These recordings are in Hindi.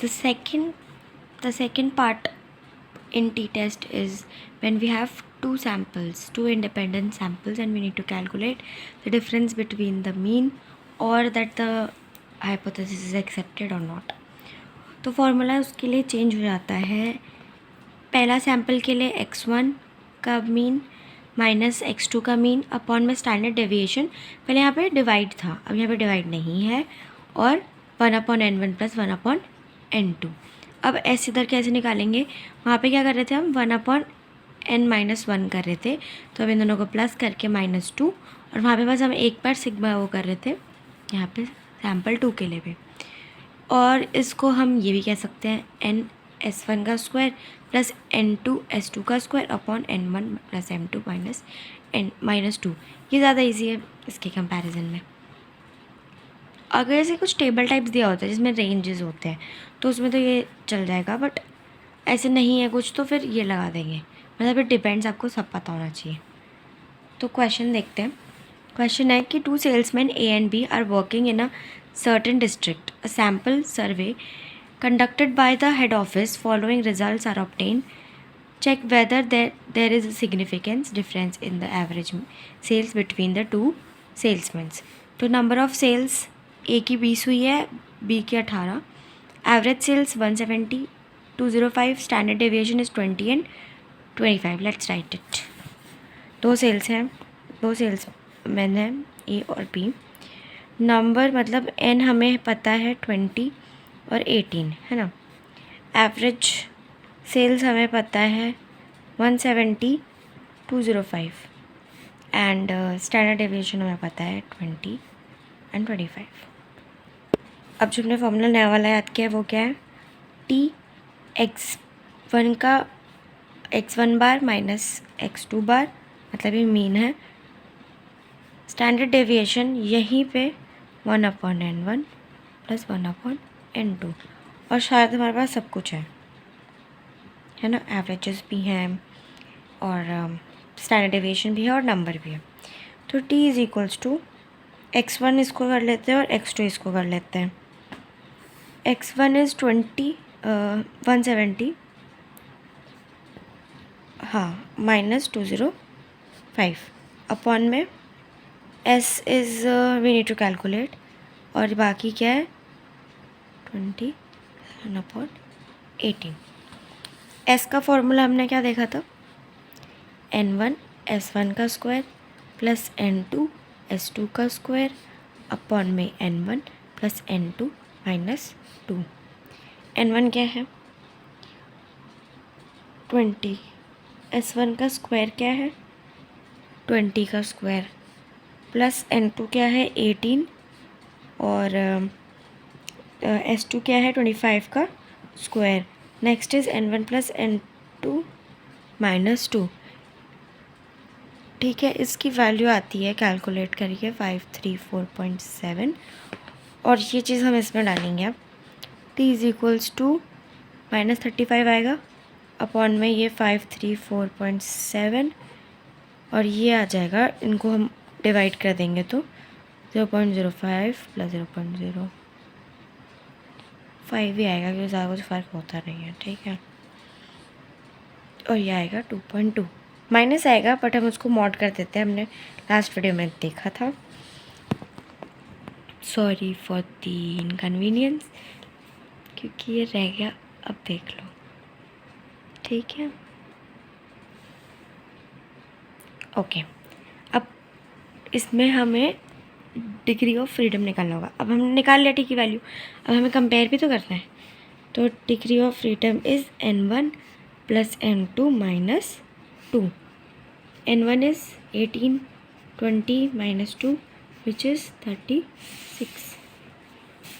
The second part in t-test is when we have two independent samples, and we need to calculate the difference between the mean or that the hypothesis is accepted or not. तो फॉर्मूला उसके लिए चेंज हो जाता है. पहला सैम्पल के लिए x1 का मीन माइनस x2 का मीन अपॉन में स्टैंडर्ड डेविएशन. पहले यहाँ पे डिवाइड था, अब यहाँ पे डिवाइड नहीं है, और 1/n1 + 1/n2. अब ऐसे इधर कैसे निकालेंगे? वहाँ पे क्या कर रहे थे हम? 1/n-1 कर रहे थे, तो अब इन दोनों को प्लस करके -2, और वहाँ पे बस हम एक बार सिग्मा वो कर रहे थे यहाँ पे सैम्पल 2 के लिए भी. और इसको हम ये भी कह सकते हैं n(s1) का स्क्वायर प्लस n2(s2) का स्क्वायर अपॉन n1 + m2 -2. ये ज़्यादा ईजी है इसके कंपैरिजन में. अगर ऐसे कुछ टेबल टाइप्स दिया होता है जिसमें रेंजेस होते हैं तो उसमें तो ये चल जाएगा, बट ऐसे नहीं है कुछ तो फिर ये लगा देंगे. मतलब इट डिपेंड्स, आपको सब पता होना चाहिए. तो क्वेश्चन देखते हैं. क्वेश्चन है कि 2 salesmen A and B are working in a certain district. A sample survey conducted by the head office. Following results are obtained. Check whether there is a significant difference in the average sales between the two salesmen. तो नंबर ऑफ सेल्स ए की 20 हुई है, बी की 18. Average sales 170, 205. Standard deviation is 20 and 25. Let's write it. दो सेल्समैन हैं ए और बी. नंबर मतलब एन हमें पता है 20 और 18 है ना. एवरेज सेल्स हमें पता है 170, 205, एंड स्टैंडर्ड डेविएशन हमें पता है 20 and 25. अब जो हमने फॉर्मूला नया वाला याद किया है वो क्या है? टी x1 का x1 बार माइनस x2 बार, मतलब ये मीन है. स्टैंडर्ड डेविएशन यहीं पे 1/n1 + 1/n2. और शायद हमारे पास सब कुछ है ना. एवरेजेस भी हैं और स्टैंडर्ड डेविएशन भी है और नंबर भी है. तो t = x1 इसको कर लेते हैं और x2 इसको कर लेते हैं. x1 इज़ 170 हाँ -205 अपॉन में s is we need to calculate, और बाकी क्या है 20 / 18. s का फॉर्मूला हमने क्या देखा था? n1 s1 का स्क्वायर प्लस n2 s2 का स्क्वायर अपॉन में n1 + n2 - 2. n1 क्या है? 20. s1 का स्क्वायर क्या है? 20 का स्क्वायर प्लस n2 क्या है? 18, और s2 क्या है? 25 का square. Next is n1 + n2 - 2. ठीक है, इसकी वैल्यू आती है कैलकुलेट करके 534.7, और ये चीज़ हम इसमें डालेंगे. अब t = -35 आएगा अपॉन में ये 534.7, और ये आ जाएगा. इनको हम डिवाइड कर देंगे तो 0.05 + 0.05 ही आएगा, क्योंकि ज़्यादा कुछ फ़र्क होता नहीं है. ठीक है, और ये आएगा 2.2. माइनस आएगा बट हम उसको मॉड कर देते हैं, हमने लास्ट वीडियो में देखा था. सॉरी फॉर द इनकन्वीनियंस, क्योंकि ये रह गया. अब देख लो. ठीक है, ओके. अब इसमें हमें डिग्री ऑफ फ्रीडम निकालना होगा. अब हमने निकाल लिया टी की वैल्यू, अब हमें कंपेयर भी तो करना है. तो degree of freedom is n1 + n2 - 2. n1 is 18, 20 - 2 which is 36.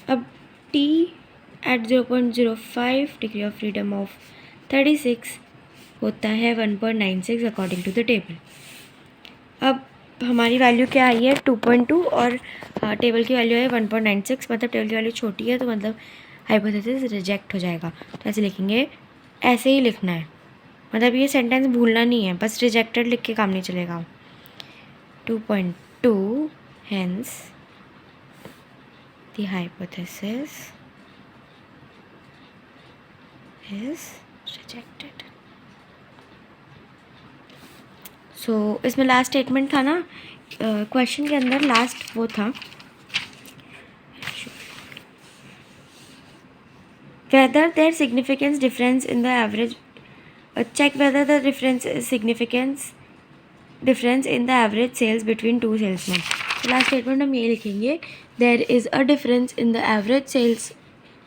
अब t at 0.05 degree of freedom of 36 होता है 1.96 अकॉर्डिंग टू द टेबल. अब हमारी वैल्यू क्या आई है? 2.2, और टेबल की वैल्यू है 1.96. मतलब टेबल की वैल्यू छोटी है, तो मतलब हाइपोथेसिस रिजेक्ट हो जाएगा. तो ऐसे लिखेंगे, ऐसे ही लिखना है. मतलब ये सेंटेंस भूलना नहीं है, बस रिजेक्टेड लिख के काम नहीं चलेगा. 2.2 hence the hypothesis is rejected. सो इसमें लास्ट स्टेटमेंट था ना, क्वेश्चन के अंदर लास्ट वो था whether there significance difference in the average, check whether the difference is significance difference in the average sales between two salesmen. तो लास्ट स्टेटमेंट हम ये लिखेंगे, there is a difference in the average sales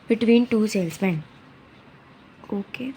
between two salesmen. Okay.